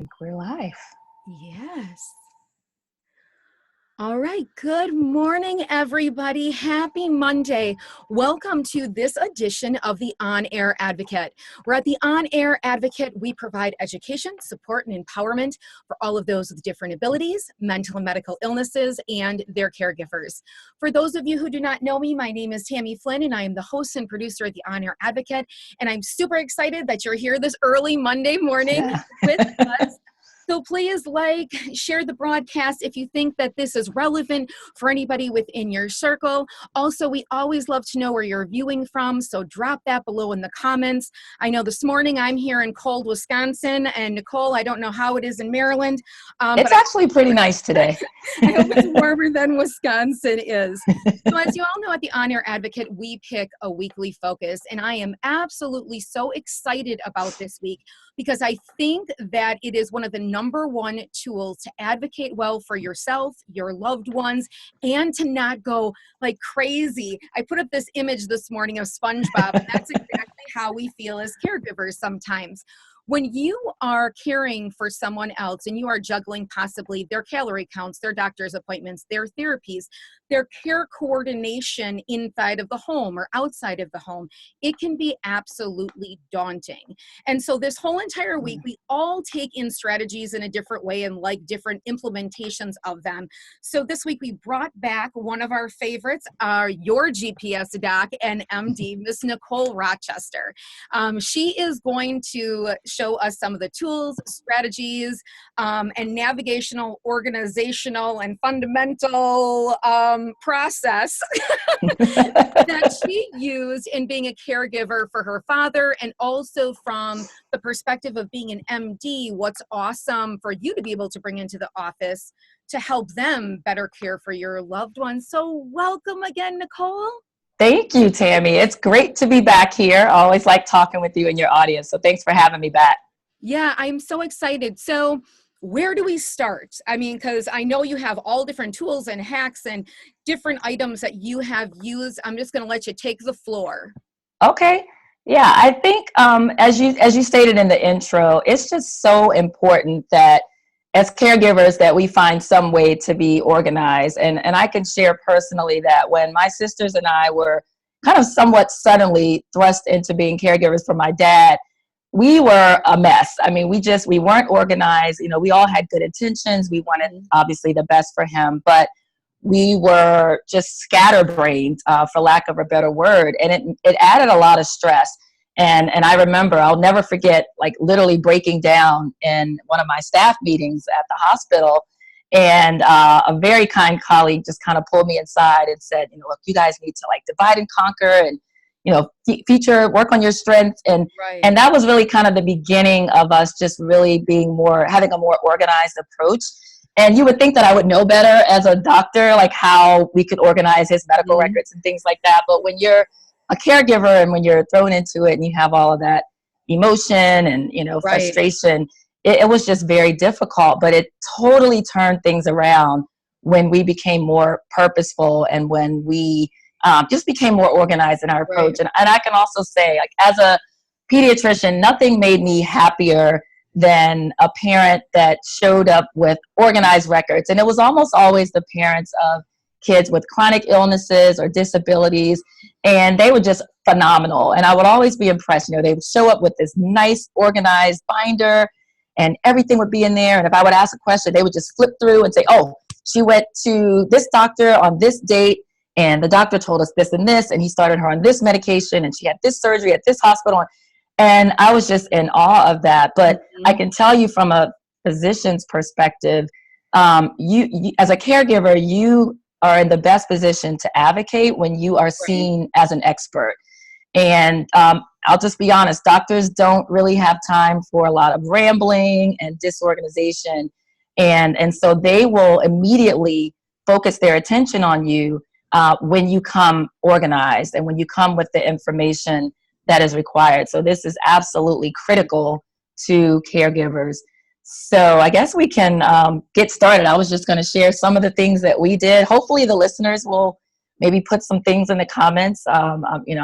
think we're live. Yes. All right. Good morning, everybody. Happy Monday. Welcome to this edition of the On Air Advocate. We're at the On Air Advocate. We provide education, support, and empowerment for all of those with different abilities, mental and medical illnesses, and their caregivers. For those of you who do not know me, my name is Tammy Flynn, and I am the host and producer at the On Air Advocate. And I'm super excited that you're here this early Monday morning with us. So please share the broadcast if you think that this is relevant for anybody within your circle. Also, we always love to know where you're viewing from, so drop that below in the comments. I know this morning I'm here in cold Wisconsin, and Nicole, I don't know how it is in Maryland. It's actually pretty nice today. I hope it's warmer than Wisconsin is. So as you all know, at the On Air Advocate, we pick a weekly focus, and I am absolutely so excited about this week because I think that it is one of the number one tools to advocate well for yourself, your loved ones, and to not go like crazy. I put up this image this morning of SpongeBob, and that's exactly how we feel as caregivers sometimes. When you are caring for someone else and you are juggling possibly their calorie counts, their doctor's appointments, their therapies, their care coordination inside of the home or outside of the home, it can be absolutely daunting. And so this whole entire week, we all take in strategies in a different way and like different implementations of them. So this week we brought back one of our favorites, your GPS doc and MD, Miss Nicole Rochester. She is going to show us some of the tools, strategies, and navigational, organizational, and fundamental process that she used in being a caregiver for her father, and also from the perspective of being an MD, what's awesome for you to be able to bring into the office to help them better care for your loved ones. So welcome again, Nicole. Thank you, Tammy. It's great to be back here. I always like talking with you and your audience. So thanks for having me back. Yeah, I'm so excited. So where do we start? I mean, because I know you have all different tools and hacks and different items that you have used. I'm just going to let you take the floor. Okay. Yeah, I think as you stated in the intro, it's just so important that as caregivers that we find some way to be organized. And I can share personally that when my sisters and I were kind of somewhat suddenly thrust into being caregivers for my dad, we were a mess. I mean, we weren't organized. You know, we all had good intentions. We wanted obviously the best for him, but we were just scatterbrained, for lack of a better word. And it added a lot of stress. And I remember, I'll never forget, like literally breaking down in one of my staff meetings at the hospital. And a very kind colleague just kind of pulled me inside and said, look, you guys need to like divide and conquer and, work on your strengths. And that was really kind of the beginning of us just really having a more organized approach. And you would think that I would know better as a doctor, like how we could organize his medical records and things like that. But when you're a caregiver and when you're thrown into it and you have all of that emotion and, frustration, it was just very difficult, but it totally turned things around when we became more purposeful and when we just became more organized in our approach. And I can also say, like, as a pediatrician, nothing made me happier than a parent that showed up with organized records. And it was almost always the parents of kids with chronic illnesses or disabilities, and they were just phenomenal. And I would always be impressed. They would show up with this nice organized binder and everything would be in there. And if I would ask a question, they would just flip through and say, oh, she went to this doctor on this date and the doctor told us this and this, and he started her on this medication and she had this surgery at this hospital. And I was just in awe of that. But I can tell you from a physician's perspective, you as a caregiver, you are in the best position to advocate when you are seen as an expert. And I'll just be honest, doctors don't really have time for a lot of rambling and disorganization. And so they will immediately focus their attention on you when you come organized and when you come with the information that is required. So this is absolutely critical to caregivers. So I guess we can get started. I was just going to share some of the things that we did. Hopefully the listeners will maybe put some things in the comments. I'm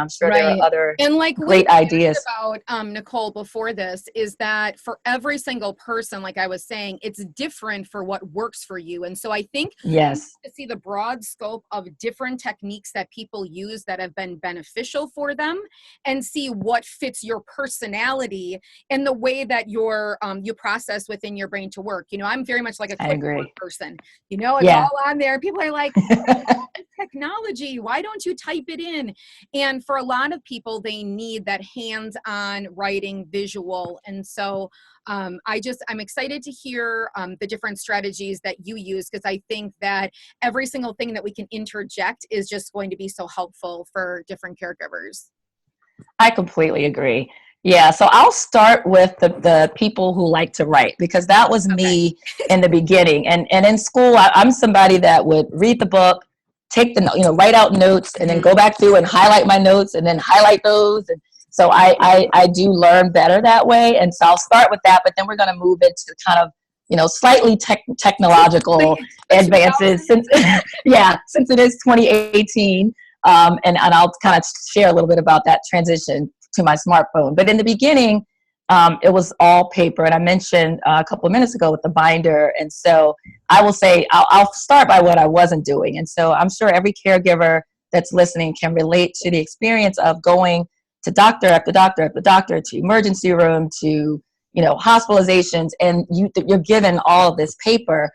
sure there are Right. other And like we great ideas. chatted about, Nicole, before this, is that for every single person, like I was saying, it's different for what works for you. And so I think we need Yes, to see the broad scope of different techniques that people use that have been beneficial for them, and see what fits your personality and the way that you process within your brain to work. I'm very much like a I clipboard agree. person. It's Yeah. all on there. People are like, technology, why don't you type it in? And for a lot of people, they need that hands-on writing visual. And so I'm excited to hear the different strategies that you use, because I think that every single thing that we can interject is just going to be so helpful for different caregivers. I completely agree. Yeah, so I'll start with the people who like to write, because that was Okay. me in the beginning. And in school, I'm somebody that would read the book, take write out notes, and then Mhm. go back through and highlight my notes, and then highlight those. And so I do learn better that way. And so I'll start with that, but then we're going to move into kind of slightly technological The advances, 2000s. since since it is 2018. And I'll kind of share a little bit about that transition to my smartphone. But in the beginning, it was all paper. And I mentioned a couple of minutes ago with the binder. And so I will say, I'll start by what I wasn't doing. And so I'm sure every caregiver that's listening can relate to the experience of going to doctor after doctor after doctor, to emergency room, to hospitalizations, and you're given all of this paper.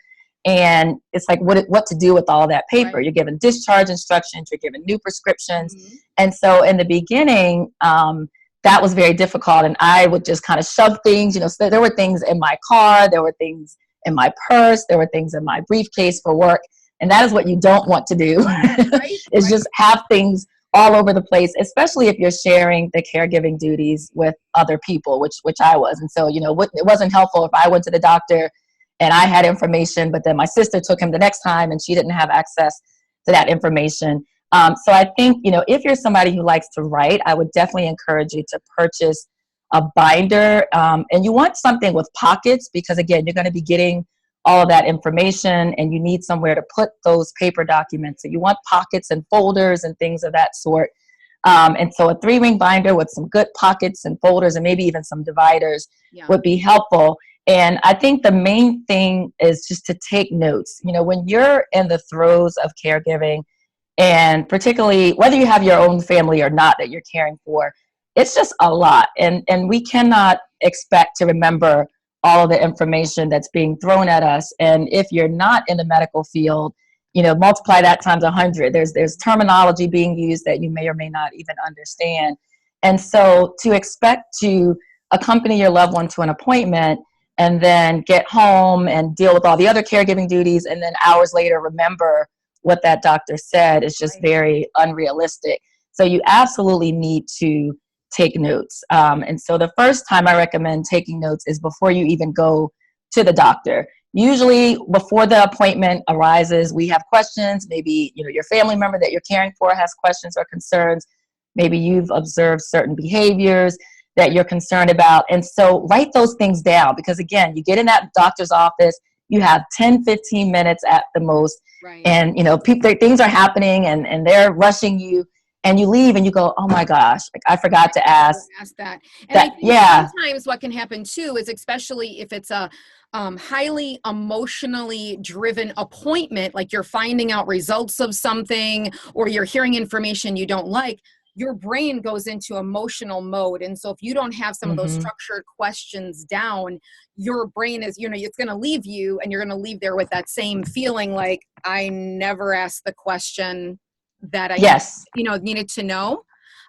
And it's like what to do with all that paper. Right. You're given discharge instructions, you're given new prescriptions. Mhm. And so in the beginning, that was very difficult, and I would just kind of shove things. So there were things in my car, there were things in my purse, there were things in my briefcase for work. And that is what you don't want to do. Right. Is Right. just have things all over the place, especially if you're sharing the caregiving duties with other people, which I was. And so, it wasn't helpful if I went to the doctor and I had information, but then my sister took him the next time and she didn't have access to that information. So I think, if you're somebody who likes to write, I would definitely encourage you to purchase a binder. And you want something with pockets, because again, you're going to be getting all of that information and you need somewhere to put those paper documents. So you want pockets and folders and things of that sort. And so a 3-ring binder with some good pockets and folders and maybe even some dividers would be helpful. And I think the main thing is just to take notes. When you're in the throes of caregiving, and particularly whether you have your own family or not that you're caring for, it's just a lot. And we cannot expect to remember all of the information that's being thrown at us. And if you're not in the medical field, multiply that times 100. There's terminology being used that you may or may not even understand. And so to expect to accompany your loved one to an appointment and then get home and deal with all the other caregiving duties, and then hours later remember what that doctor said, is just very unrealistic. So you absolutely need to take notes. And so the first time I recommend taking notes is before you even go to the doctor. Usually before the appointment arises, we have questions. Maybe your family member that you're caring for has questions or concerns. Maybe you've observed certain behaviors that you're concerned about. And so write those things down, because again, you get in that doctor's office, you have 10, 15 minutes at the most. Right. And things are happening and they're rushing you, and you leave and you go, oh my gosh, like I forgot to ask that. And that. I think Yeah. sometimes what can happen too is, especially if it's a highly emotionally driven appointment, like you're finding out results of something or you're hearing information you don't like, your brain goes into emotional mode. And so if you don't have some of those structured questions down, your brain is, it's going to leave you, and you're going to leave there with that same feeling like, I never asked the question that I needed to know.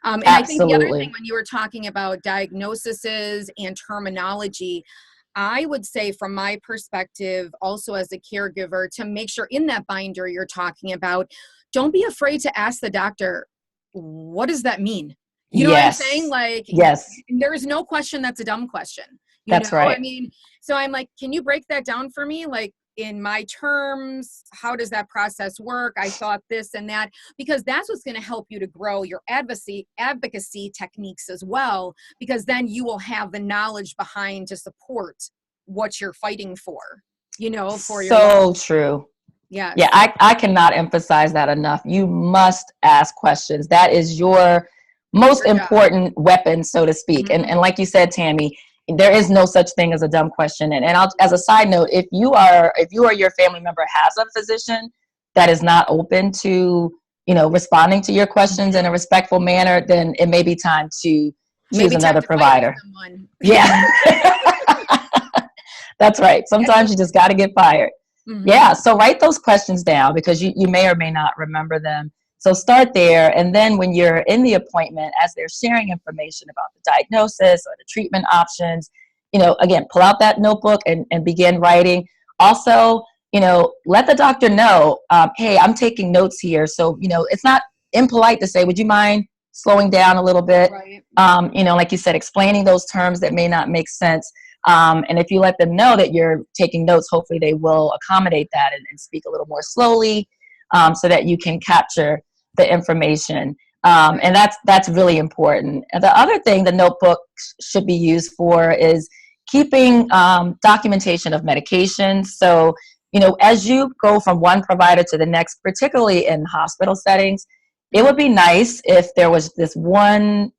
And I think the other thing, when you were talking about diagnoses and terminology, I would say from my perspective, also as a caregiver, to make sure in that binder you're talking about, don't be afraid to ask the doctor, what does that mean? You know what I'm saying? Like, there is no question that's a dumb question. That's right. I mean, so I'm like, can you break that down for me? Like, in my terms, how does that process work? I thought this and that, because that's what's going to help you to grow your advocacy techniques as well, because then you will have the knowledge behind to support what you're fighting for, for your life. So true. Yes. Yeah, I cannot emphasize that enough. You must ask questions. That is your most Your job. important weapon, so to speak. Mhm. And like you said, Tammy, there is no such thing as a dumb question. And I'll, as a side note, if you or your family member has a physician that is not open to, responding to your questions in a respectful manner, then it may be time to choose Maybe time another to fire provider. someone. Yeah. That's right. Sometimes you just got to get fired. Mhm. Yeah. So write those questions down because you may or may not remember them. So start there. And then when you're in the appointment, as they're sharing information about the diagnosis or the treatment options, again, pull out that notebook and begin writing. Also, let the doctor know, hey, I'm taking notes here. So, it's not impolite to say, would you mind slowing down a little bit? Right. Like you said, explaining those terms that may not make sense. And if you let them know that you're taking notes, hopefully they will accommodate that and speak a little more slowly, so that you can capture the information. And that's really important. And the other thing the notebook should be used for is keeping documentation of medications. So, as you go from one provider to the next, particularly in hospital settings, it would be nice if there was this one,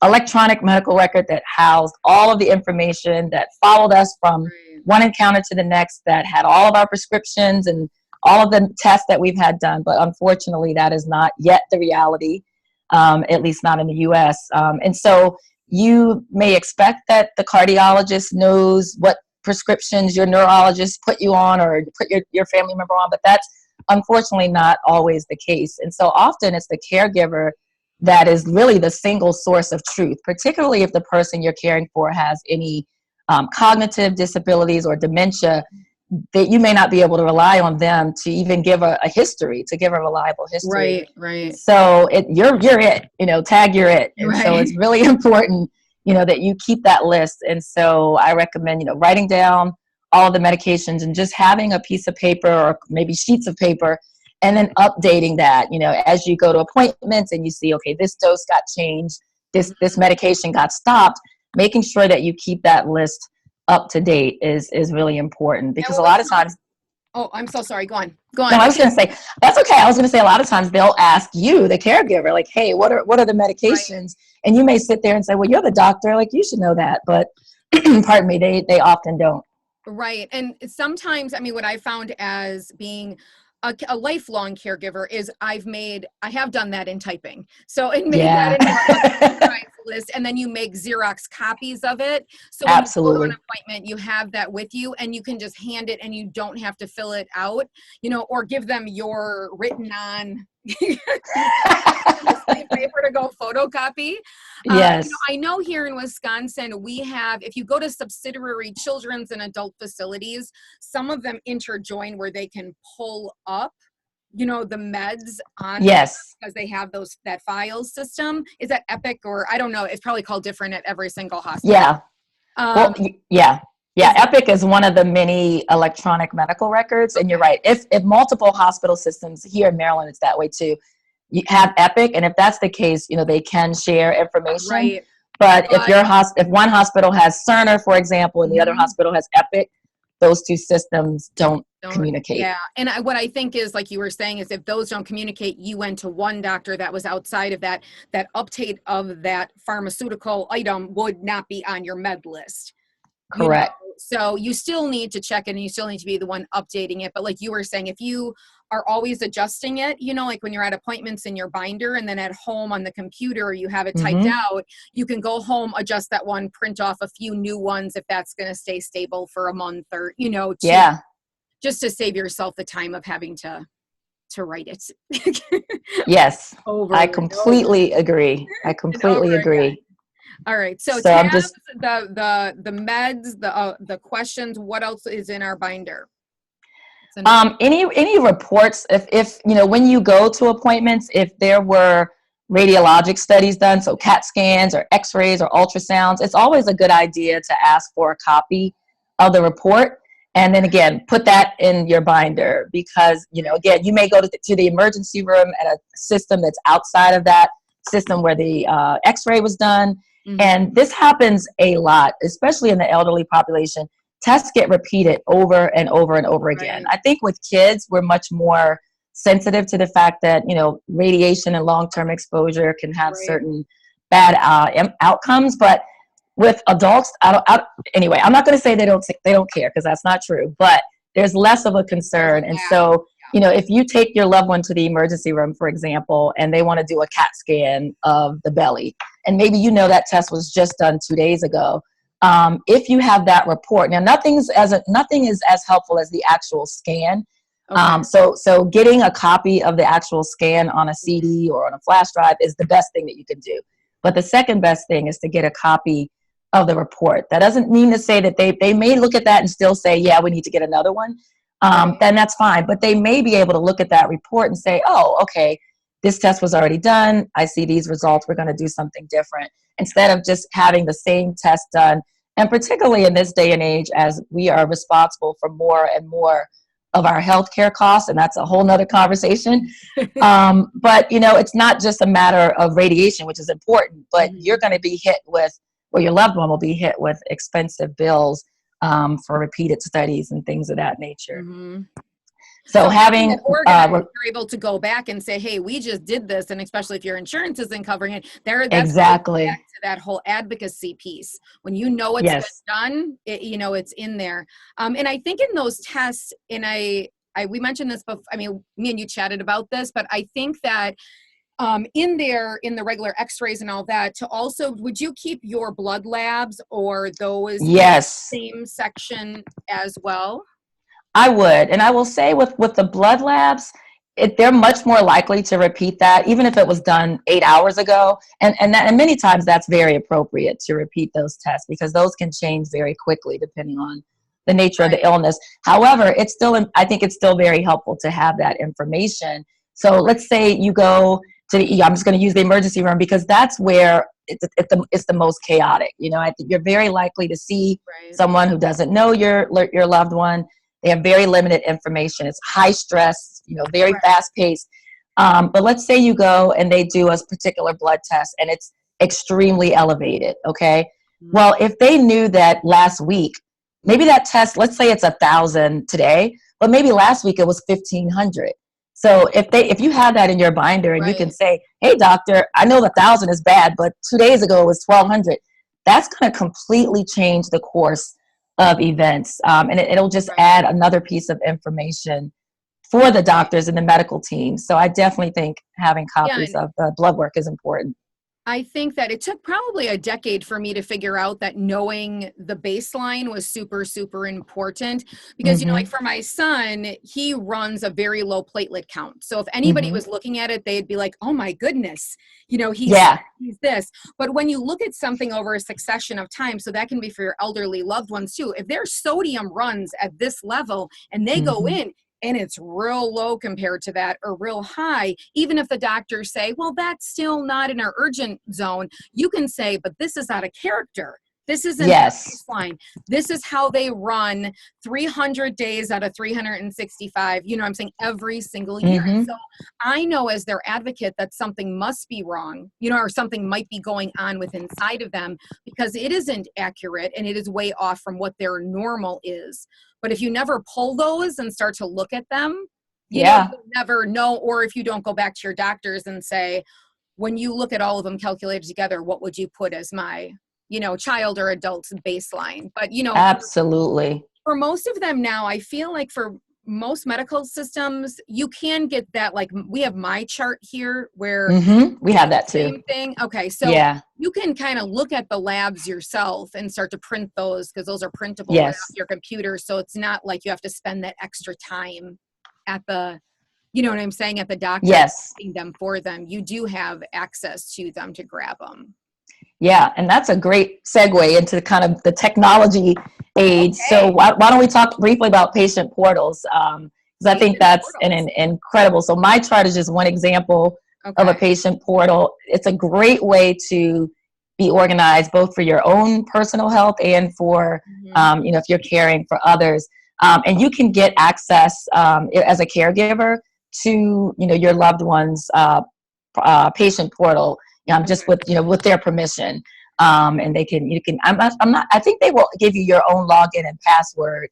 electronic medical record that housed all of the information that followed us from one encounter to the next, that had all of our prescriptions and all of the tests that we've had done. But unfortunately, that is not yet the reality, at least not in the US. And so you may expect that the cardiologist knows what prescriptions your neurologist put you on or put your family member on, but that's unfortunately not always the case. And so often it's the caregiver that is really the single source of truth, particularly if the person you're caring for has any cognitive disabilities or dementia, that you may not be able to rely on them to even give a history, to give a reliable history. Right. So you're it, tag you're it. And so Right. it's really important, that you keep that list. And so I recommend, writing down all of the medications and just having a piece of paper or maybe sheets of paper, and then updating that, as you go to appointments and you see, okay, this dose got changed, this medication got stopped, making sure that you keep that list up to date is really important, because a lot of times. Oh, I'm so sorry. Go on. No, I was going to say, that's okay. I was going to say a lot of times they'll ask you, the caregiver, like, hey, what are the medications? Right. And you may sit there and say, well, you're the doctor, like you should know that. But pardon me, they often don't. Right. And sometimes, what I found as being a lifelong caregiver is I have done that in typing. So it made that into a list, and then you make Xerox copies of it. So when you go to an appointment, you have that with you and you can just hand it and you don't have to fill it out, or give them your written on paper to go photocopy. Yes. I know here in Wisconsin, we have, if you go to subsidiary children's and adult facilities, some of them interjoin where they can pull up, the meds on. Yes. Because they have that file system. Is that Epic, or I don't know. It's probably called different at every single hospital. Yeah. Yeah, Epic is one of the many electronic medical records. And you're right. If multiple hospital systems here in Maryland, it's that way too. You have Epic, and if that's the case, they can share information. Right. But if one hospital has Cerner, for example, and the other hospital has Epic, those two systems don't communicate. Yeah. And what I think is, like you were saying, is if those don't communicate, you went to one doctor that was outside of that update of that pharmaceutical item would not be on your med list. Correct. So you still need to check it, and you still need to be the one updating it. But like you were saying, if you are always adjusting it, like when you're at appointments in your binder, and then at home on the computer, you have it typed out, you can go home, adjust that one, print off a few new ones if that's going to stay stable for a month, or, just to save yourself the time of having to write it. Yes. I completely agree. All right. So I'm just the meds, the questions. What else is in our binder? Any reports, if when you go to appointments, if there were radiologic studies done, so CAT scans or x-rays or ultrasounds, it's always a good idea to ask for a copy of the report. And then again, put that in your binder, because, again, you may go to the emergency room at a system that's outside of that system where the x-ray was done. And this happens a lot, especially in the elderly population. tests get repeated over and over and over again. Right. I think with kids, we're much more sensitive to the fact that, you know, radiation and long-term exposure can have Right. certain bad outcomes. But with adults, anyway, I'm not going to say they don't care, because that's not true. But there's less of a concern. And so, you know, if you take your loved one to the emergency room, for example, and they want to do a CAT scan of the belly, and maybe you know that test was just done 2 days ago. If you have that report, now nothing is as helpful as the actual scan. Okay. So getting a copy of the actual scan on a CD or on a flash drive is the best thing that you can do. But the second best thing is to get a copy of the report. That doesn't mean to say that they may look at that and still say, yeah, we need to get another one. Then that's fine. But they may be able to look at that report and say, oh, okay, this test was already done. I see these results. We're going to do something different, instead of just having the same test done. And particularly in this day and age, as we are responsible for more and more of our healthcare costs, and that's a whole nother conversation. But, you know, it's not just a matter of radiation, which is important, but you're going to be hit with, or your loved one will be hit with, expensive bills for repeated studies and things of that nature. So having you're able to go back and say, hey, we just did this, and especially if your insurance isn't covering it, that's exactly back to that whole advocacy piece. When you know it's been done, you know it's in there. And I think in those tests, and we mentioned this before. I mean, me and you chatted about this, but I think that in the regular X-rays and all that, to also, would you keep your blood labs or those in the same section as well? I would. And I will say with the blood labs, they're much more likely to repeat that, even if it was done 8 hours ago. And many times that's very appropriate to repeat those tests, because those can change very quickly depending on the nature of the illness. However, I think it's still very helpful to have that information. So let's say you go to I'm just going to use the emergency room, because that's where it's the most chaotic. You know, I think you're very likely to see someone who doesn't know your loved one. They have very limited information. It's high stress, you know, very fast paced. But let's say you go and they do a particular blood test and it's extremely elevated. Okay. Well, if they knew that last week, maybe that test, let's say it's 1,000 today, but maybe last week it was 1,500. So if you have that in your binder and you can say, hey, doctor, I know 1,000 is bad, but 2 days ago it was 1,200. That's going to completely change the course of events. And it'll just add another piece of information for the doctors and the medical team. So I definitely think having copies of the blood work is important. I think that it took probably a decade for me to figure out that knowing the baseline was super, super important, because, you know, like for my son, he runs a very low platelet count. So if anybody was looking at it, they'd be like, oh my goodness, you know, he's this. But when you look at something over a succession of time, so that can be for your elderly loved ones too, if their sodium runs at this level and they go in, and it's real low compared to that, or real high, even if the doctors say, well, that's still not in our urgent zone, you can say, but this is out of character. This isn't baseline. This is how they run 300 days out of 365, you know what I'm saying, every single year. So I know as their advocate that something must be wrong, you know, or something might be going on with inside of them, because it isn't accurate and it is way off from what their normal is. But if you never pull those and start to look at them, you know, you'll never know. Or if you don't go back to your doctors and say, when you look at all of them calculated together, what would you put as my, you know, child or adult baseline? But, you know, absolutely. For most of them now, I feel like for most medical systems, you can get that. Like we have my chart here where we have that too. Same thing. Okay. So you can kind of look at the labs yourself and start to print those, because those are printable off your computer. So it's not like you have to spend that extra time at the, you know what I'm saying, at the doctor getting them for them. You do have access to them to grab them. Yeah, and that's a great segue into kind of the technology age. So why don't we talk briefly about patient portals? Because I think that's an incredible. So my chart is just one example of a patient portal. It's a great way to be organized, both for your own personal health and for, you know, if you're caring for others. And you can get access as a caregiver to, you know, your loved one's patient portal. Just with, you know, with their permission. And I think they will give you your own login and password,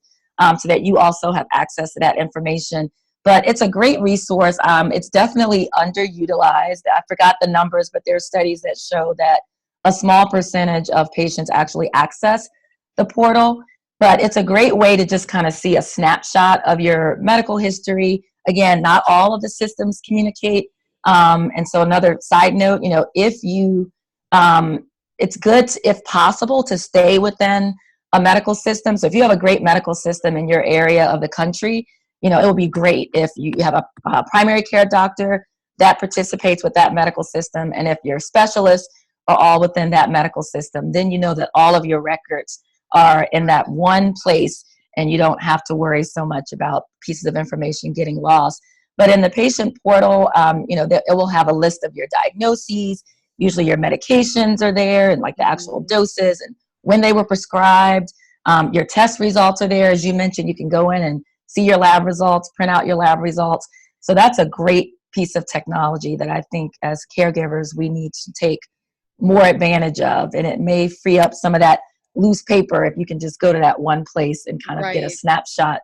so that you also have access to that information. But it's a great resource. It's definitely underutilized. I forgot the numbers, but there are studies that show that a small percentage of patients actually access the portal. But it's a great way to just kind of see a snapshot of your medical history. Again, not all of the systems communicate. And so another side note, if you, it's good, if possible, to stay within a medical system. So if you have a great medical system in your area of the country, it would be great if you have a primary care doctor that participates with that medical system. And if your specialists are all within that medical system, then you know that all of your records are in that one place, and you don't have to worry so much about pieces of information getting lost. But in the patient portal, it will have a list of your diagnoses. Usually your medications are there, and like the actual doses and when they were prescribed. Your test results are there. As you mentioned, you can go in and see your lab results, print out your lab results. So that's a great piece of technology that I think as caregivers we need to take more advantage of. And it may free up some of that loose paper if you can just go to that one place and kind of get a snapshot.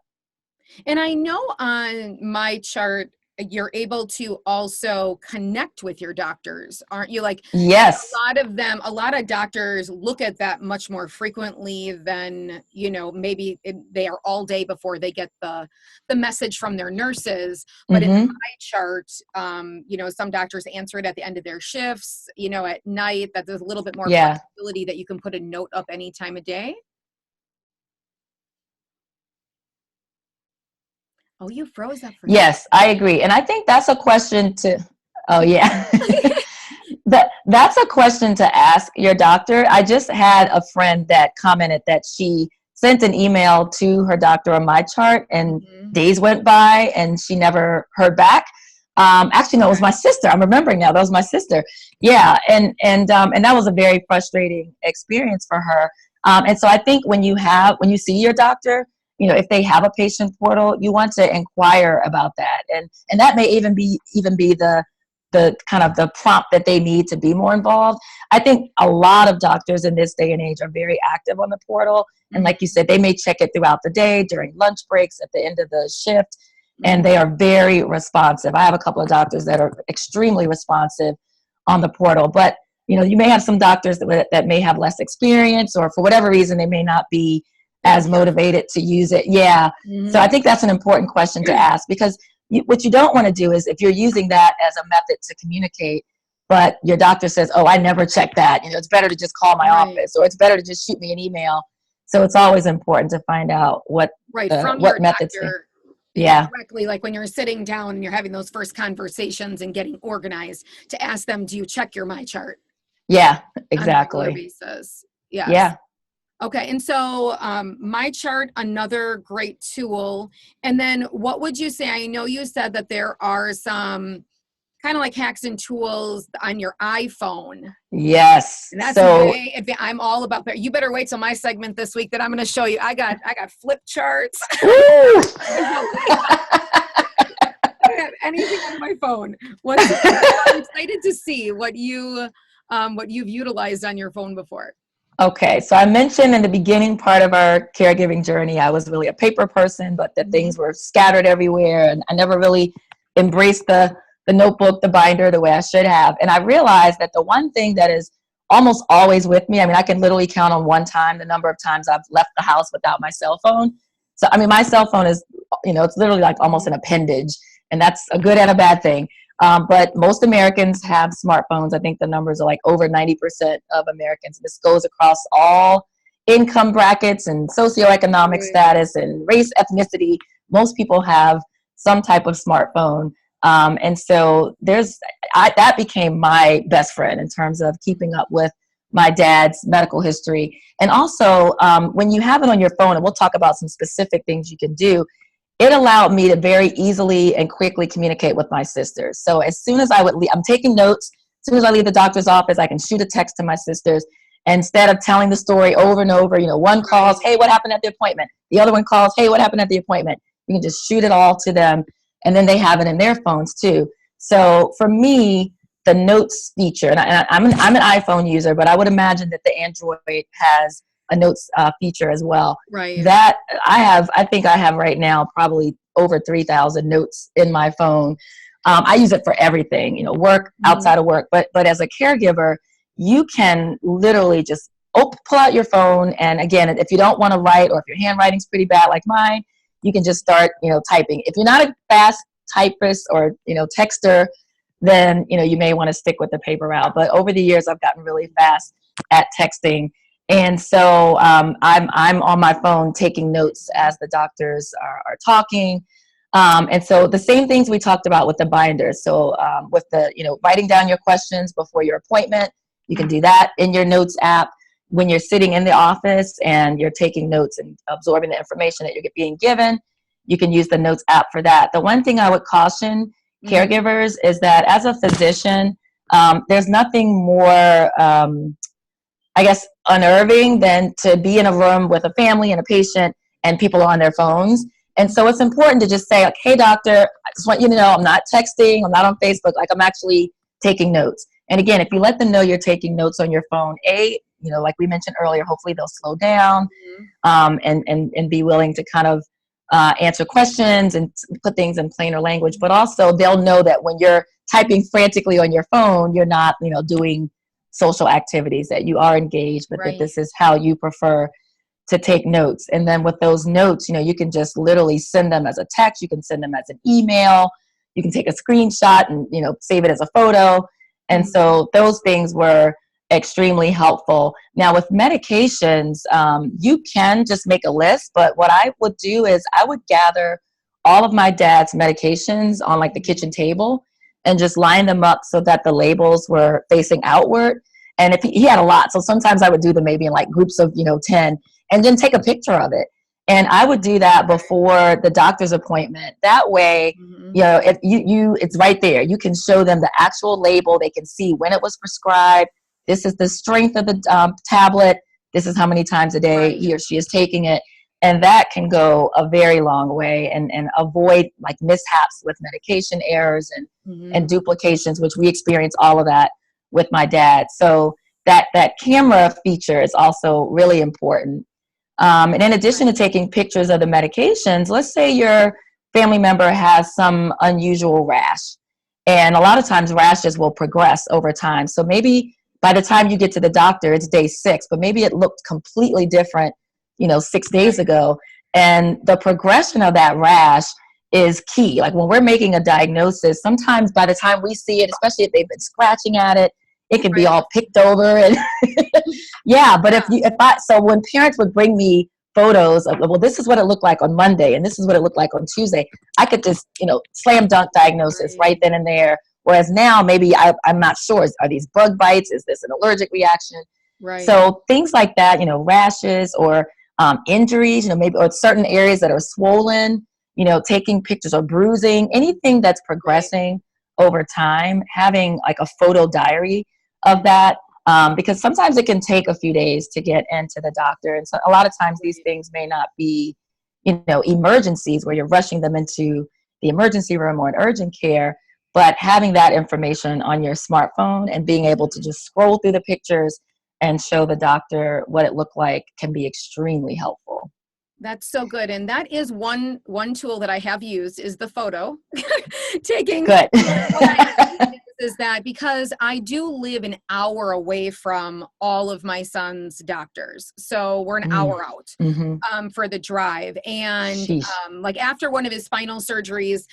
And I know on my chart, you're able to also connect with your doctors, aren't you? Like, yes, a lot of doctors look at that much more frequently than, maybe they are all day before they get the message from their nurses. But in my chart, some doctors answer it at the end of their shifts, at night, that there's a little bit more flexibility that you can put a note up any time of day. Oh, you froze up for me. Yes, I agree. And I think that's a question to, that's a question to ask your doctor. I just had a friend that commented that she sent an email to her doctor on my chart, and days went by and she never heard back. Actually, no, it was my sister. I'm remembering now. That was my sister. Yeah. And that was a very frustrating experience for her. And so I think when you see your doctor, if they have a patient portal, you want to inquire about that. And that may even be the kind of the prompt that they need to be more involved. I think a lot of doctors in this day and age are very active on the portal. And like you said, they may check it throughout the day, during lunch breaks, at the end of the shift. And they are very responsive. I have a couple of doctors that are extremely responsive on the portal. But, you may have some doctors that may have less experience, or for whatever reason, they may not be as motivated to use it. Yeah. So I think that's an important question to ask, because what you don't want to do is, if you're using that as a method to communicate, but your doctor says, oh, I never checked that. It's better to just call my office, or it's better to just shoot me an email. So it's always important to find out what methods. Directly, like when you're sitting down and you're having those first conversations and getting organized, to ask them, do you check your my chart? Yeah, exactly. On a regular basis. Yes. Yeah. Okay. And so my chart, another great tool. And then what would you say? I know you said that there are some kind of like hacks and tools on your iPhone. Yes. And that's I'm all about that. You better wait till my segment this week that I'm going to show you. I got flip charts. I don't have anything on my phone. I'm excited to see what you've utilized on your phone before. Okay, so I mentioned in the beginning part of our caregiving journey, I was really a paper person, but that things were scattered everywhere, and I never really embraced the notebook, the binder, the way I should have. And I realized that the one thing that is almost always with me, I can literally count on one time the number of times I've left the house without my cell phone. So, my cell phone is, it's literally like almost an appendage, and that's a good and a bad thing. But most Americans have smartphones. I think the numbers are like over 90% of Americans. This goes across all income brackets and socioeconomic status and race, ethnicity. Most people have some type of smartphone. And so that became my best friend in terms of keeping up with my dad's medical history. And also, when you have it on your phone, and we'll talk about some specific things you can do, it allowed me to very easily and quickly communicate with my sisters. So as soon as I would leave, I'm taking notes. As soon as I leave the doctor's office, I can shoot a text to my sisters. Instead of telling the story over and over, one calls, hey, what happened at the appointment? The other one calls, hey, what happened at the appointment? You can just shoot it all to them, and then they have it in their phones too. So for me, the notes feature, and I'm an iPhone user, but I would imagine that the Android has a notes feature as well. Right. That I think I have right now probably over 3,000 notes in my phone. I use it for everything, work, outside of work, but as a caregiver, you can literally just pull out your phone. And again, if you don't want to write, or if your handwriting's pretty bad like mine, you can just start, typing. If you're not a fast typist or, texter, then, you may want to stick with the paper route. But over the years, I've gotten really fast at texting. And so I'm on my phone taking notes as the doctors are talking. And so the same things we talked about with the binders. So with the, writing down your questions before your appointment, you can do that in your notes app. When you're sitting in the office and you're taking notes and absorbing the information that you're being given, you can use the notes app for that. The one thing I would caution caregivers is that as a physician, there's nothing more, unnerving than to be in a room with a family and a patient and people are on their phones. And so it's important to just say, like, hey, doctor, I just want you to know I'm not texting, I'm not on Facebook, like I'm actually taking notes. And again, if you let them know you're taking notes on your phone, like we mentioned earlier, hopefully they'll slow down and be willing to kind of answer questions and put things in plainer language. But also they'll know that when you're typing frantically on your phone, you're not, doing social activities, that you are engaged, but that this is how you prefer to take notes. And then with those notes, you can just literally send them as a text. You can send them as an email. You can take a screenshot and, save it as a photo. And so those things were extremely helpful. Now with medications, you can just make a list, but what I would do is I would gather all of my dad's medications on like the kitchen table and just line them up so that the labels were facing outward. And if he had a lot, so sometimes I would do them maybe in like groups of, 10, and then take a picture of it. And I would do that before the doctor's appointment. That way, if it's right there. You can show them the actual label. They can see when it was prescribed. This is the strength of the tablet. This is how many times a day he or she is taking it. And that can go a very long way and avoid like mishaps with medication errors and duplications, which we experience all of that with my dad. So that camera feature is also really important. And in addition to taking pictures of the medications, let's say your family member has some unusual rash. And a lot of times rashes will progress over time. So maybe by the time you get to the doctor, it's day 6, but maybe it looked completely different, 6 days ago. And the progression of that rash is key. Like when we're making a diagnosis, sometimes by the time we see it, especially if they've been scratching at it, it can be all picked over. And so when parents would bring me photos of, well, this is what it looked like on Monday and this is what it looked like on Tuesday, I could just, slam dunk diagnosis right then and there. Whereas now maybe I'm not sure, are these bug bites? Is this an allergic reaction? Right. So things like that, rashes or injuries, maybe or certain areas that are swollen, taking pictures or bruising, anything that's progressing over time, having like a photo diary of that, because sometimes it can take a few days to get into the doctor. And so a lot of times these things may not be, emergencies where you're rushing them into the emergency room or an urgent care, but having that information on your smartphone and being able to just scroll through the pictures and show the doctor what it looked like can be extremely helpful. That's so good. And that is one tool that I have used is the photo taking. Good. Is that because I do live an hour away from all of my son's doctors. So we're an hour out for the drive. And like after one of his spinal surgeries,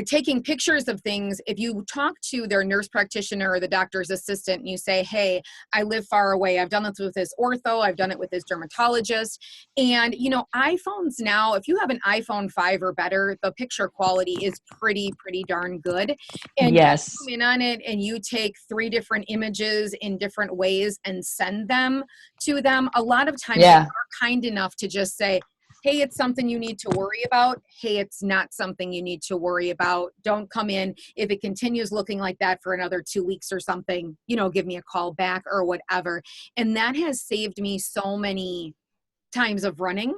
taking pictures of things, if you talk to their nurse practitioner or the doctor's assistant and you say, hey, I live far away. I've done this with this ortho. I've done it with this dermatologist. And, iPhones now, if you have an iPhone 5 or better, the picture quality is pretty darn good. And you zoom in on it and you take 3 different images in different ways and send them to them. A lot of times they are kind enough to just say, hey, it's something you need to worry about. Hey, it's not something you need to worry about. Don't come in. If it continues looking like that for another 2 weeks or something, give me a call back or whatever. And that has saved me so many times of running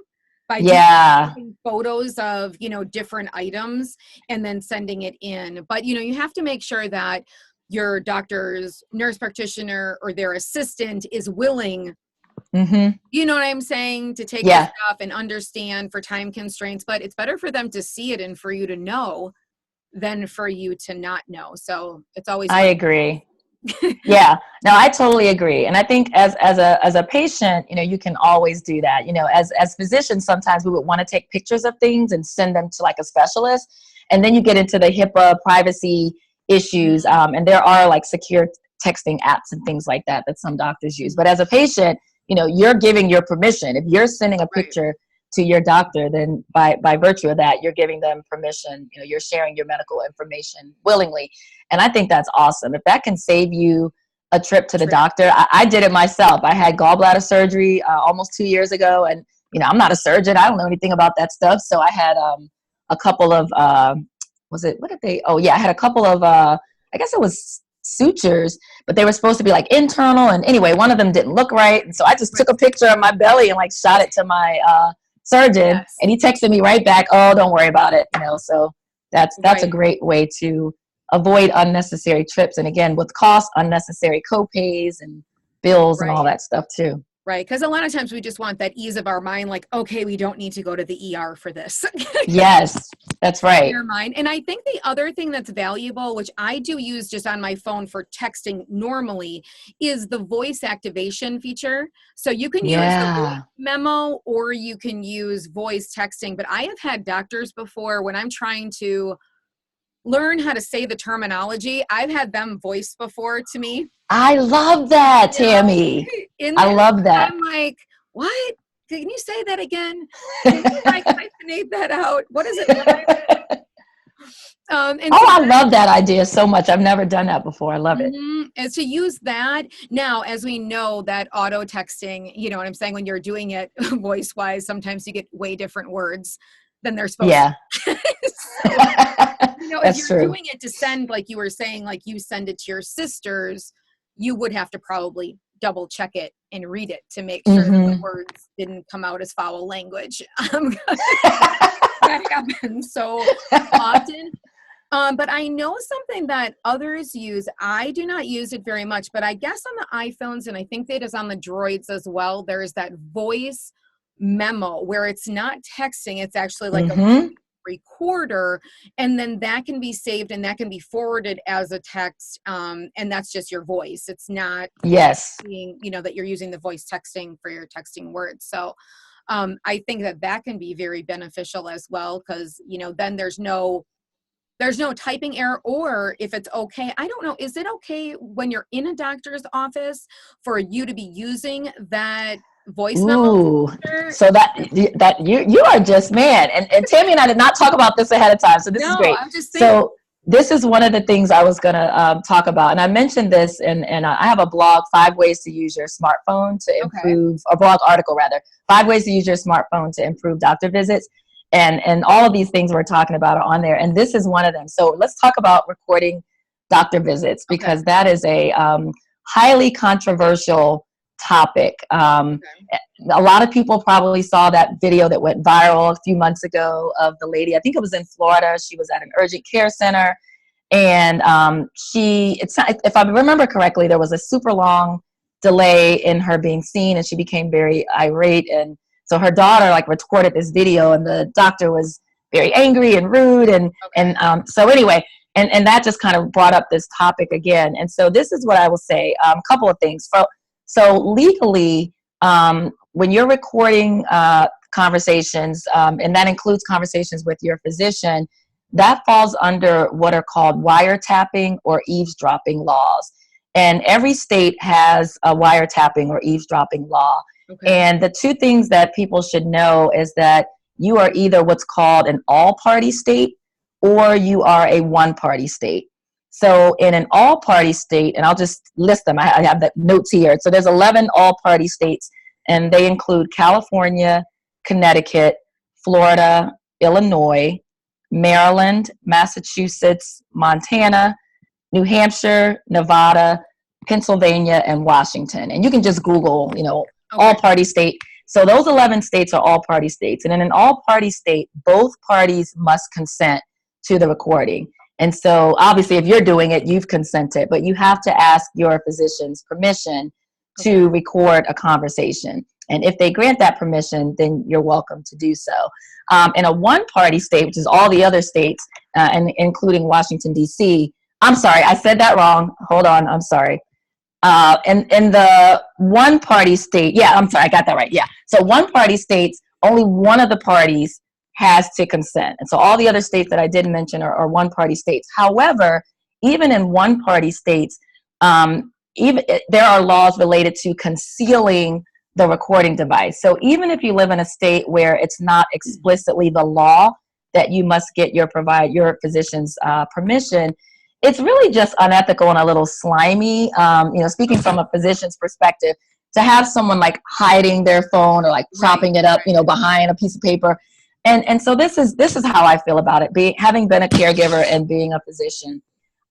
by taking photos of, different items and then sending it in. But, you have to make sure that your doctor's nurse practitioner or their assistant is willing, you know what I'm saying, to take this stuff and understand for time constraints, but it's better for them to see it and for you to know than for you to not know. So it's always, I agree. Yeah, no, I totally agree. And I think as a patient, you know, you can always do that. You know, as physicians, sometimes we would want to take pictures of things and send them to like a specialist. And then you get into the HIPAA privacy issues. And there are like secure texting apps and things like that some doctors use. But as a patient, you know, you're giving your permission. If you're sending a picture to your doctor, then by virtue of that, you're giving them permission. You know, you're sharing your medical information willingly. And I think that's awesome. If that can save you a trip to the doctor, I did it myself. I had gallbladder surgery almost 2 years ago. And, you know, I'm not a surgeon. I don't know anything about that stuff. So I had a couple of, I had a couple of, I guess it was sutures, but they were supposed to be like internal. And anyway, one of them didn't look right. And so I just took a picture of my belly and like shot it to my surgeon, and he texted me right back, "Oh, don't worry about it." You know, so that's a great way to avoid unnecessary trips, and again, with costs, unnecessary co-pays and bills and all that stuff too. Right, because a lot of times we just want that ease of our mind, like, okay, we don't need to go to the ER for this. Yes, that's right. Your mind. And I think the other thing that's valuable, which I do use just on my phone for texting normally, is the voice activation feature. So you can use the voice memo or you can use voice texting. But I have had doctors before when I'm trying to learn how to say the terminology, I've had them voice before to me. I love that, Tammy. I love that. I'm like, what? Can you say that again? Can you like hyphenate that out? What is it? I love that idea so much. I've never done that before. I love it. And to use that now, as we know that auto texting, you know what I'm saying? When you're doing it voice wise, sometimes you get way different words than they're supposed to. So, you know, if you're doing it to send, like you were saying, like you send it to your sisters, you would have to probably double check it and read it to make sure that the words didn't come out as foul language. That happens so often. But I know something that others use. I do not use it very much, but I guess on the iPhones, and I think it is on the Droids as well, there is that voice memo where it's not texting, it's actually like a recorder, and then that can be saved and that can be forwarded as a text, and that's just your voice. It's not being, you know, that you're using the voice texting for your texting words. So I think that can be very beneficial as well, because, you know, then there's no typing error. Or if it's okay, I don't know, is it okay when you're in a doctor's office for you to be using that voice memo? So that you are just, man, and Tammy and I did not talk about this ahead of time, so this is great. I'm just saying. So this is one of the things I was gonna talk about, and I mentioned this, and I have a blog, 5 ways to use your smartphone to improve, a blog article rather, 5 ways to use your smartphone to improve doctor visits, and all of these things we're talking about are on there, and this is one of them. So let's talk about recording doctor visits, because that is a highly controversial topic. A lot of people probably saw that video that went viral a few months ago of the lady, I think it was in Florida. She was at an urgent care center, and if I remember correctly, there was a super long delay in her being seen, and she became very irate, and so her daughter like recorded this video, and the doctor was very angry and rude, and so anyway, and that just kind of brought up this topic again. And so this is what I will say, a couple of things. So legally, when you're recording conversations, and that includes conversations with your physician, that falls under what are called wiretapping or eavesdropping laws. And every state has a wiretapping or eavesdropping law. And the two things that people should know is that you are either what's called an all-party state or you are a one-party state. So in an all-party state, and I'll just list them, I have the notes here. So there's 11 all-party states, and they include California, Connecticut, Florida, Illinois, Maryland, Massachusetts, Montana, New Hampshire, Nevada, Pennsylvania, and Washington. And you can just Google, you know, all-party state. So those 11 states are all-party states. And in an all-party state, both parties must consent to the recording. And so obviously if you're doing it, you've consented, but you have to ask your physician's permission to record a conversation. And if they grant that permission, then you're welcome to do so. In a one-party state, which is all the other states, and including Washington, D.C., I'm sorry, I said that wrong. Hold on, I'm sorry. In the one-party state, yeah, I'm sorry, I got that right, yeah. So one-party states, only one of the parties has to consent. And so all the other states that I didn't mention are one-party states. However, even in one-party states, there are laws related to concealing the recording device. So even if you live in a state where it's not explicitly the law that you must get your physician's permission, it's really just unethical and a little slimy. Speaking from a physician's perspective, to have someone like hiding their phone or like propping it up, behind a piece of paper. And so this is how I feel about it. Having been a caregiver and being a physician,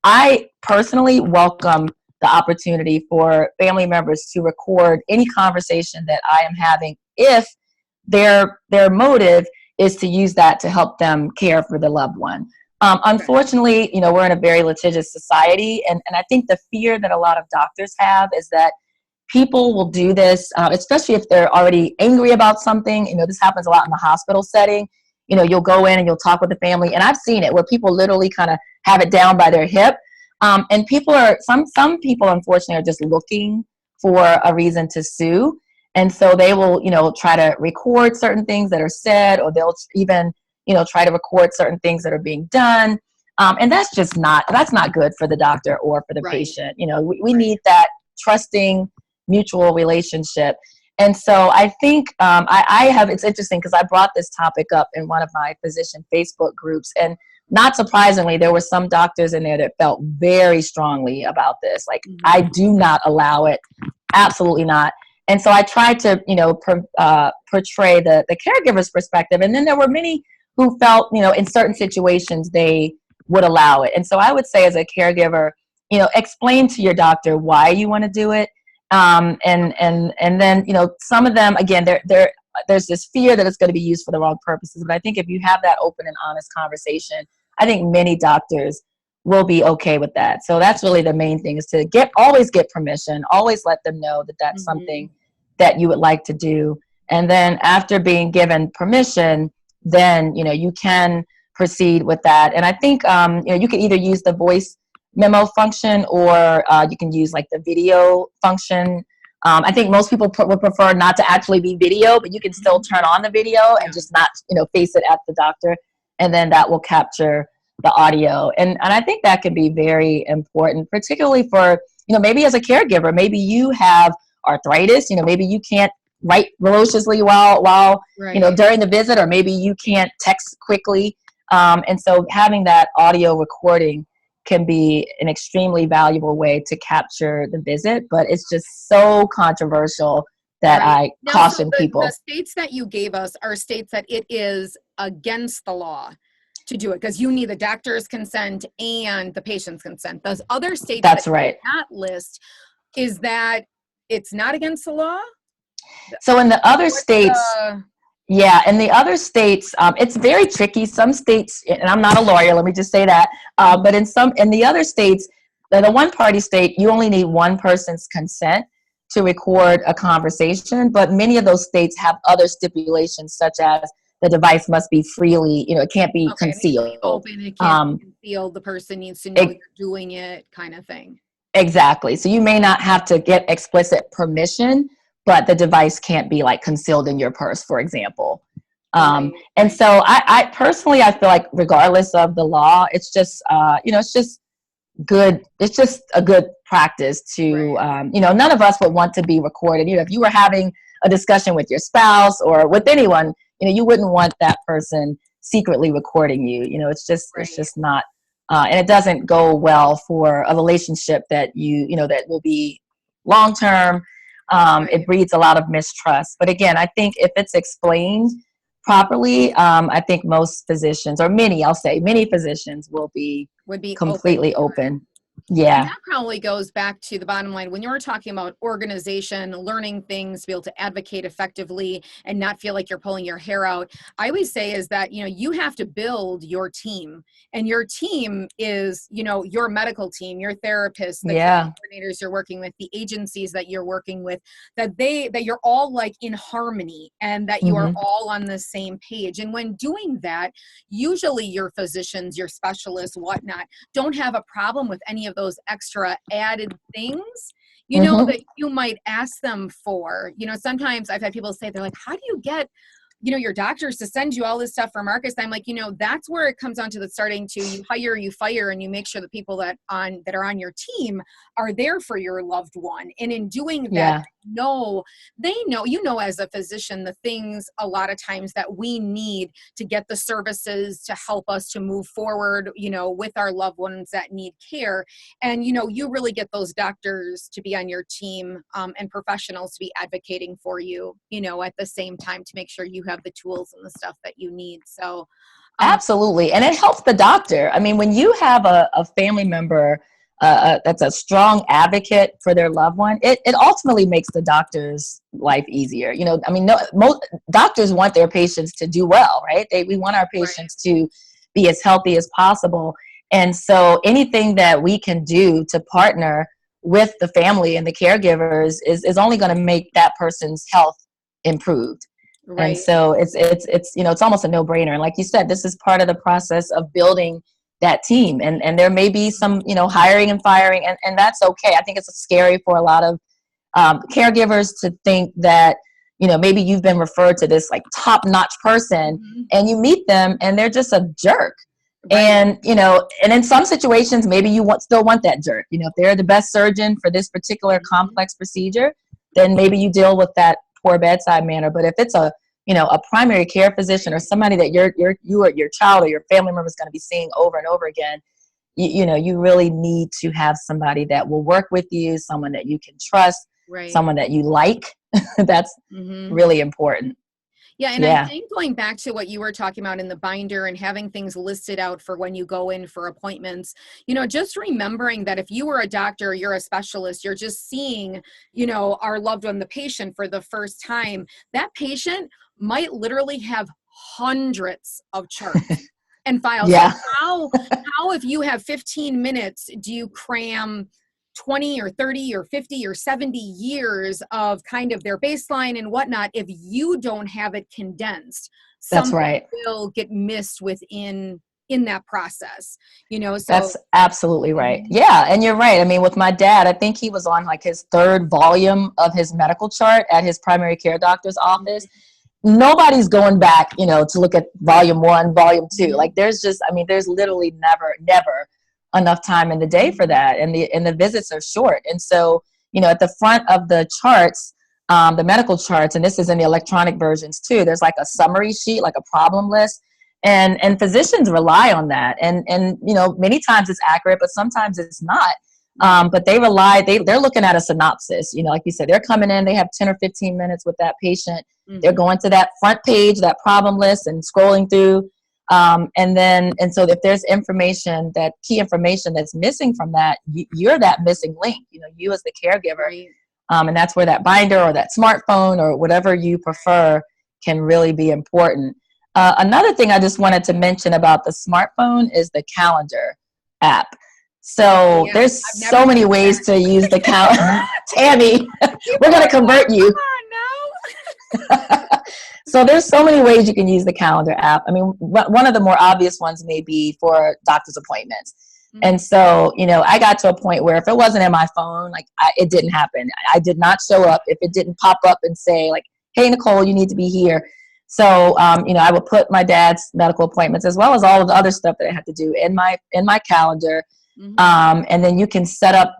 I personally welcome the opportunity for family members to record any conversation that I am having if their motive is to use that to help them care for the loved one. Unfortunately, we're in a very litigious society, and I think the fear that a lot of doctors have is that people will do this, especially if they're already angry about something. This happens a lot in the hospital setting. You'll go in and you'll talk with the family, and I've seen it where people literally kind of have it down by their hip. And some people, unfortunately, are just looking for a reason to sue. And so they will, try to record certain things that are said, or they'll even, try to record certain things that are being done. And that's not good for the doctor or for the patient. We need that trusting mutual relationship. And so I think it's interesting because I brought this topic up in one of my physician Facebook groups, and not surprisingly, there were some doctors in there that felt very strongly about this. Like, I do not allow it. Absolutely not. And so I tried to, portray the caregiver's perspective. And then there were many who felt, in certain situations, they would allow it. And so I would say as a caregiver, explain to your doctor why you want to do it. And then, some of them, again, there's this fear that it's going to be used for the wrong purposes. But I think if you have that open and honest conversation, I think many doctors will be okay with that. So that's really the main thing, is to always get permission, always let them know that that's something that you would like to do. And then after being given permission, then, you can proceed with that. And I think, you can either use the voice memo function, or you can use like the video function. I think most people would prefer not to actually be video, but you can still turn on the video and just not, face it at the doctor. And then that will capture the audio. And I think that can be very important, particularly for, maybe as a caregiver, maybe you have arthritis, maybe you can't write ferociously while during the visit, or maybe you can't text quickly. And so having that audio recording can be an extremely valuable way to capture the visit, but it's just so controversial that I caution people. The states that you gave us are states that it is against the law to do it, because you need the doctor's consent and the patient's consent. Those other states that list, is that it's not against the law? So in the other states, in the other states, it's very tricky. Some states, and I'm not a lawyer, let me just say that, but in the other states, the one-party state, you only need one person's consent to record a conversation, but many of those states have other stipulations, such as the device must be freely, it can't be concealed. It open, it can't be concealed, the person needs to know you're doing it, kind of thing. Exactly. So you may not have to get explicit permission, but the device can't be like concealed in your purse, for example. And so I personally, I feel like regardless of the law, it's just, it's just good. It's just a good practice to, none of us would want to be recorded. If you were having a discussion with your spouse or with anyone, you wouldn't want that person secretly recording you. It's just not, and it doesn't go well for a relationship that that will be long-term. It breeds a lot of mistrust. But again, I think if it's explained properly, I think most physicians, or many physicians would be completely open. And Yeah. that probably goes back to the bottom line. When you're talking about organization, learning things, to be able to advocate effectively and not feel like you're pulling your hair out, I always say is that, you have to build your team. And your team is, your medical team, your therapists, the care Yeah. coordinators you're working with, the agencies that you're working with, that you're all like in harmony and that you are Hmm. all on the same page. And when doing that, usually your physicians, your specialists, whatnot, don't have a problem with any of those extra added things, Hmm. that you might ask them for. Sometimes I've had people say, they're like, how do you get your doctors to send you all this stuff for Marcus? I'm like, that's where it comes down to the starting to you hire, you fire, and you make sure the people that are on your team are there for your loved one. And in doing that, Yeah. they know, as a physician, the things a lot of times that we need to get the services to help us to move forward, with our loved ones that need care. And, you really get those doctors to be on your team, and professionals to be advocating for you, at the same time, to make sure you have the tools and the stuff that you need. So, Absolutely. And it helps the doctor. I mean, when you have a family member that's a strong advocate for their loved one, it ultimately makes the doctor's life easier. I mean, no, most doctors want their patients to do well, right? We want our right, patients to be as healthy as possible. And so anything that we can do to partner with the family and the caregivers is only going to make that person's health improved. And right. so it's almost a no-brainer. And like you said, this is part of the process of building that team. And there may be some, hiring and firing, and that's okay. I think it's scary for a lot of caregivers to think that, maybe you've been referred to this like top-notch person, Mhm. and you meet them and they're just a jerk. Right. And, and in some situations, maybe you still want that jerk. If they're the best surgeon for this particular Mhm. complex procedure, then maybe you deal with that poor bedside manner. But if it's a primary care physician or somebody that you or your child or your family member is going to be seeing over and over again, you really need to have somebody that will work with you, someone that you can trust, Right. someone that you like. That's Mhm. really important. Yeah, and I Yeah. think going back to what you were talking about in the binder and having things listed out for when you go in for appointments, just remembering that if you were a doctor, you're a specialist, you're just seeing, our loved one, the patient, for the first time, that patient might literally have hundreds of charts and files. So Yeah. how if you have 15 minutes, do you cram 20 or 30 or 50 or 70 years of kind of their baseline and whatnot? If you don't have it condensed, That's something right. will get missed in that process, so. That's absolutely right. Mhm. Yeah, and you're right. I mean, with my dad, I think he was on like his third volume of his medical chart at his primary care doctor's office. Nobody's going back, to look at volume 1, volume 2. Mhm. Like there's literally never enough time in the day for Mhm. that, and the visits are short. And so, at the front of the charts, the medical charts, and this is in the electronic versions too, there's like a summary sheet, like a problem list. And physicians rely on that, and many times it's accurate, but sometimes it's not. Right. But they're looking at a synopsis. Like you said, they're coming in, they have 10 or 15 minutes with that patient. They're Mhm. going to that front page, that problem list, and scrolling through. And so if there's information, that key information that's missing from that, you're that missing link. You as the caregiver, Right. and that's where that binder or that smartphone or whatever you prefer can really be important. Another thing I just wanted to mention about the smartphone is the calendar app. Okay, So yeah. there's I've never so many used ways that. to use the calendar. Tammy, we're People going to are like, convert you. come on now. So there's so many ways you can use the calendar app. I mean, one of the more obvious ones may be for doctor's appointments. And Mhm. so, I got to a point where if it wasn't in my phone, like it didn't happen. I did not show up if it didn't pop up and say like, "Hey, Nicole, you need to be here." So, I would put my dad's medical appointments as well as all of the other stuff that I had to do in my calendar. Mhm. And then you can set up,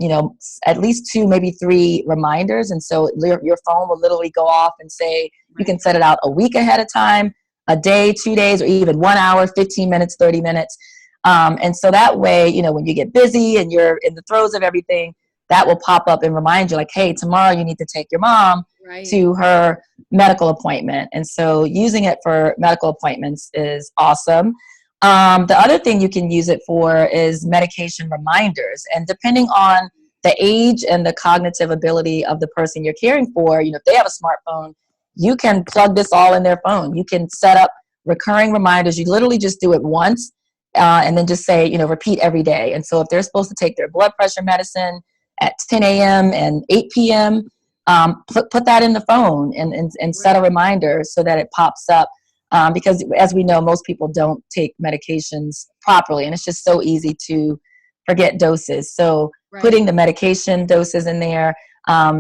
at least 2, maybe 3 reminders. And so your phone will literally go off and say, you can Right. set it out a week ahead of time, a day, 2 days, or even 1 hour, 15 minutes, 30 minutes. And so that way, when you get busy and you're in the throes of everything, that will pop up and remind you like, hey, tomorrow you need to take your mom Right. to her medical appointment. And so using it for medical appointments is awesome. The other thing you can use it for is medication reminders. And depending on the age and the cognitive ability of the person you're caring for, if they have a smartphone, you can plug this all in their phone. You can set up recurring reminders. You literally just do it once and then just say, repeat every day. And so if they're supposed to take their blood pressure medicine at 10 a.m. and 8 p.m., put that in the phone and set a reminder so that it pops up. Because as we know, most people don't take medications properly, and it's just so easy to forget doses. So putting the medication doses in there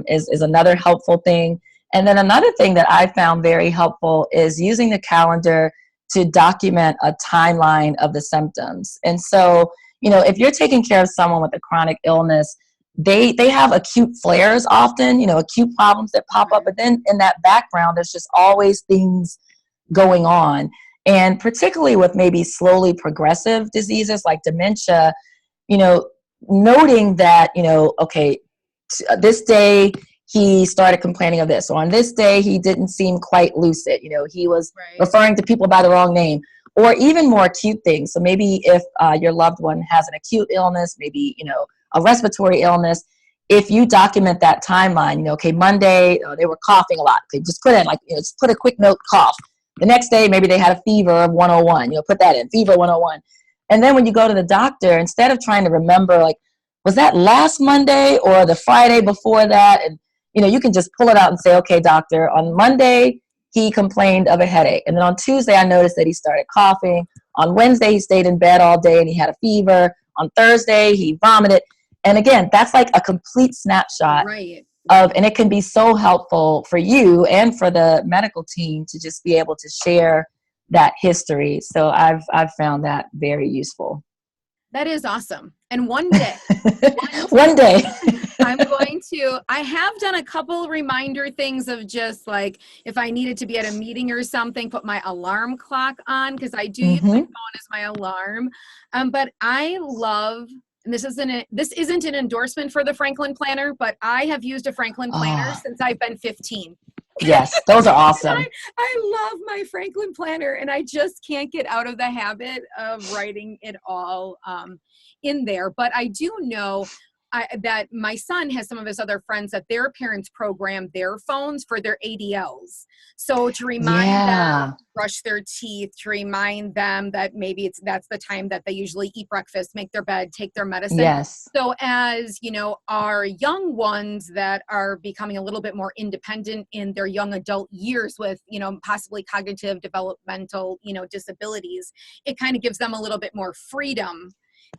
is another helpful thing. And then another thing that I found very helpful is using the calendar to document a timeline of the symptoms. And so, if you're taking care of someone with a chronic illness, they have acute flares often, acute problems that pop up. But then in that background, there's just always things going on. And particularly with maybe slowly progressive diseases like dementia, noting that, okay, this day he started complaining of this, or on this day he didn't seem quite lucid. He was referring to people by the wrong name, or even more acute things. So maybe if your loved one has an acute illness, maybe, a respiratory illness, if you document that timeline, okay, Monday, they were coughing a lot. Okay, just put in just put a quick note, cough. The next day, maybe they had a fever of 101, put that in, fever 101. And then when you go to the doctor, instead of trying to remember, was that last Monday or the Friday before that? And, you can just pull it out and say, okay, doctor, on Monday, he complained of a headache. And then on Tuesday, I noticed that he started coughing. On Wednesday, he stayed in bed all day and he had a fever. On Thursday, he vomited. And again, that's like a complete snapshot and it can be so helpful for you and for the medical team to just be able to share that history. So I've found that very useful. That is awesome. And one day, I have done a couple reminder things of just if I needed to be at a meeting or something, put my alarm clock on, because I do use my phone as my alarm. But I love, and this isn't an endorsement for the Franklin Planner, but I have used a Franklin Planner since I've been 15. Yes, those are awesome. I love my Franklin Planner, and I just can't get out of the habit of writing it all in there. But I do know that my son has some of his other friends that their parents program their phones for their ADLs. So to remind them, brush their teeth, to remind them that maybe that's the time that they usually eat breakfast, make their bed, take their medicine. Yes. So as, our young ones that are becoming a little bit more independent in their young adult years with, possibly cognitive developmental, disabilities, it kind of gives them a little bit more freedom.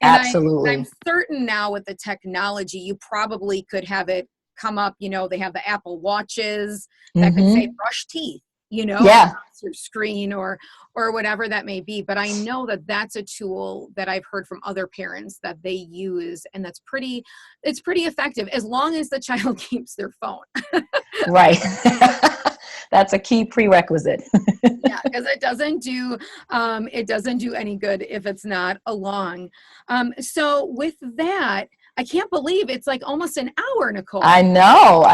And absolutely. I'm certain now with the technology, you probably could have it come up, they have the Apple Watches that could say brush teeth, across your screen or whatever that may be. But I know that that's a tool that I've heard from other parents that they use, and it's pretty effective as long as the child keeps their phone. Right. That's a key prerequisite. Yeah, because it doesn't do any good if it's not along. So with that, I can't believe it's almost an hour, Nicole. I know.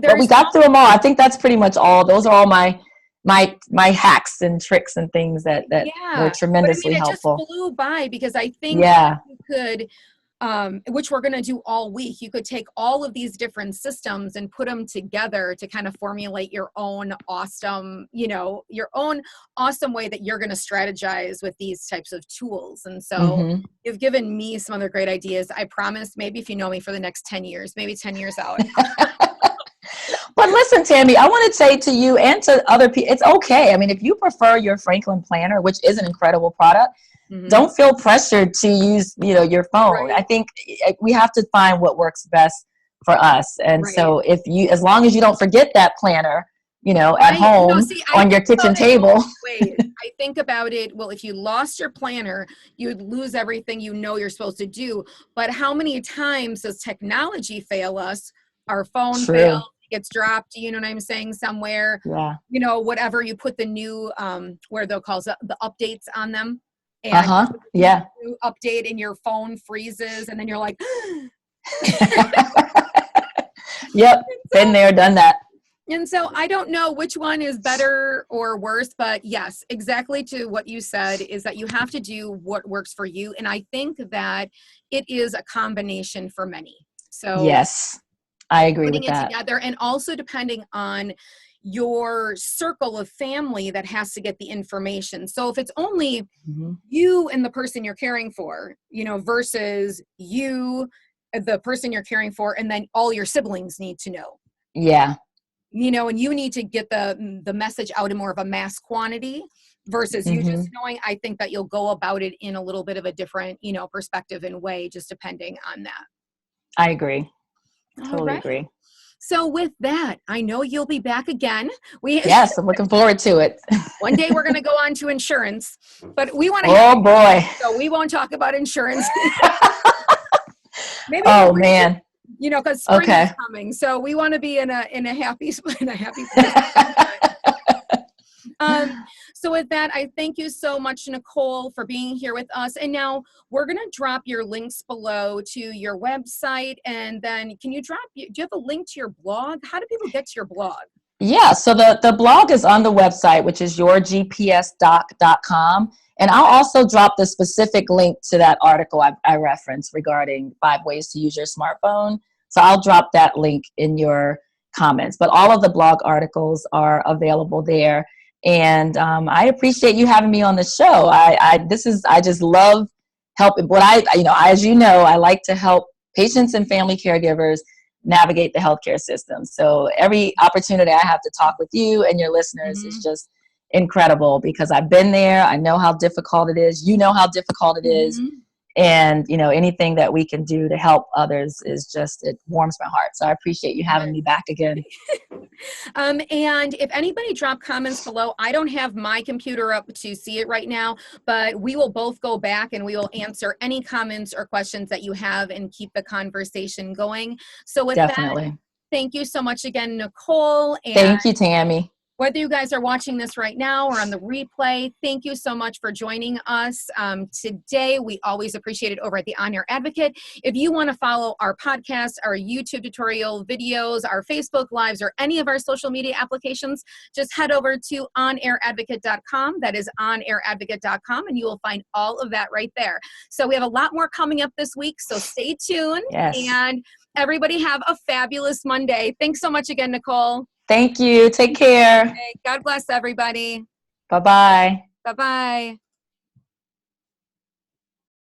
But we got through them all. I think that's pretty much all. Those are all my hacks and tricks and things that were tremendously helpful. It just flew by because I think you could, which we're going to do all week. You could take all of these different systems and put them together to kind of formulate your own awesome, your own awesome way that you're going to strategize with these types of tools. And so you've given me some other great ideas. I promise, maybe if you know me for the next 10 years, maybe 10 years out. But listen, Tammy, I want to say to you and to other people, it's okay. I mean, if you prefer your Franklin Planner, which is an incredible product, don't feel pressured to use, your phone. Right. I think we have to find what works best for us. And so as long as you don't forget that planner, at home on your kitchen table. I think about it. Well, if you lost your planner, you'd lose everything you're supposed to do. But how many times does technology fail us? Our phone fails, gets dropped, you know what I'm saying, somewhere. Yeah. Whatever, you put the new, where they'll call the updates on them. And you update and your phone freezes and then you're like, yep, been there, done that. And so I don't know which one is better or worse, but yes, exactly to what you said is that you have to do what works for you. And I think that it is a combination for many. So Yes, I agree putting with it that. together, and also depending on your circle of family that has to get the information. So if it's only Mhm. you and the person you're caring for, versus you, the person you're caring for, and then all your siblings need to know. Yeah. And you need to get the message out in more of a mass quantity versus you just Hmm. knowing. I think that you'll go about it in a little bit of a different, perspective and way, just depending on that. I agree. All Totally right. agree. So with that, I know you'll be back again. Yes, I'm looking forward to it. One day we're going to go on to insurance, but we want to have Oh you, boy. so we won't talk about insurance. Maybe in the Oh winter, man. because spring is Okay. coming, so we want to be in a happy in a happy place. So with that, I thank you so much, Nicole, for being here with us. And now we're going to drop your links below to your website. And then do you have a link to your blog? How do people get to your blog? Yeah, so the blog is on the website, which is yourgpsdoc.com. And I'll also drop the specific link to that article I referenced regarding 5 ways to use your smartphone. So I'll drop that link in your comments. But all of the blog articles are available there. And I appreciate you having me on the show. I just love helping. As you know, I like to help patients and family caregivers navigate the healthcare system. So every opportunity I have to talk with you and your listeners is just incredible, because I've been there. I know how difficult it is. You know how difficult it is. And, anything that we can do to help others it warms my heart. So I appreciate you having me back again. And if anybody drop comments below, I don't have my computer up to see it right now, but we will both go back and we will answer any comments or questions that you have and keep the conversation going. So with that, Definitely. thank you so much again, Nicole. And Thank you, Tammy. whether you guys are watching this right now or on the replay, thank you so much for joining us today. We always appreciate it over at the On Air Advocate. If you want to follow our podcast, our YouTube tutorial videos, our Facebook Lives, or any of our social media applications, just head over to onairadvocate.com. That is onairadvocate.com, and you will find all of that right there. So we have a lot more coming up this week, so stay tuned. Yes. And everybody have a fabulous Monday. Thanks so much again, Nicole. Thank you. Take care. God bless everybody. Bye-bye. Bye-bye.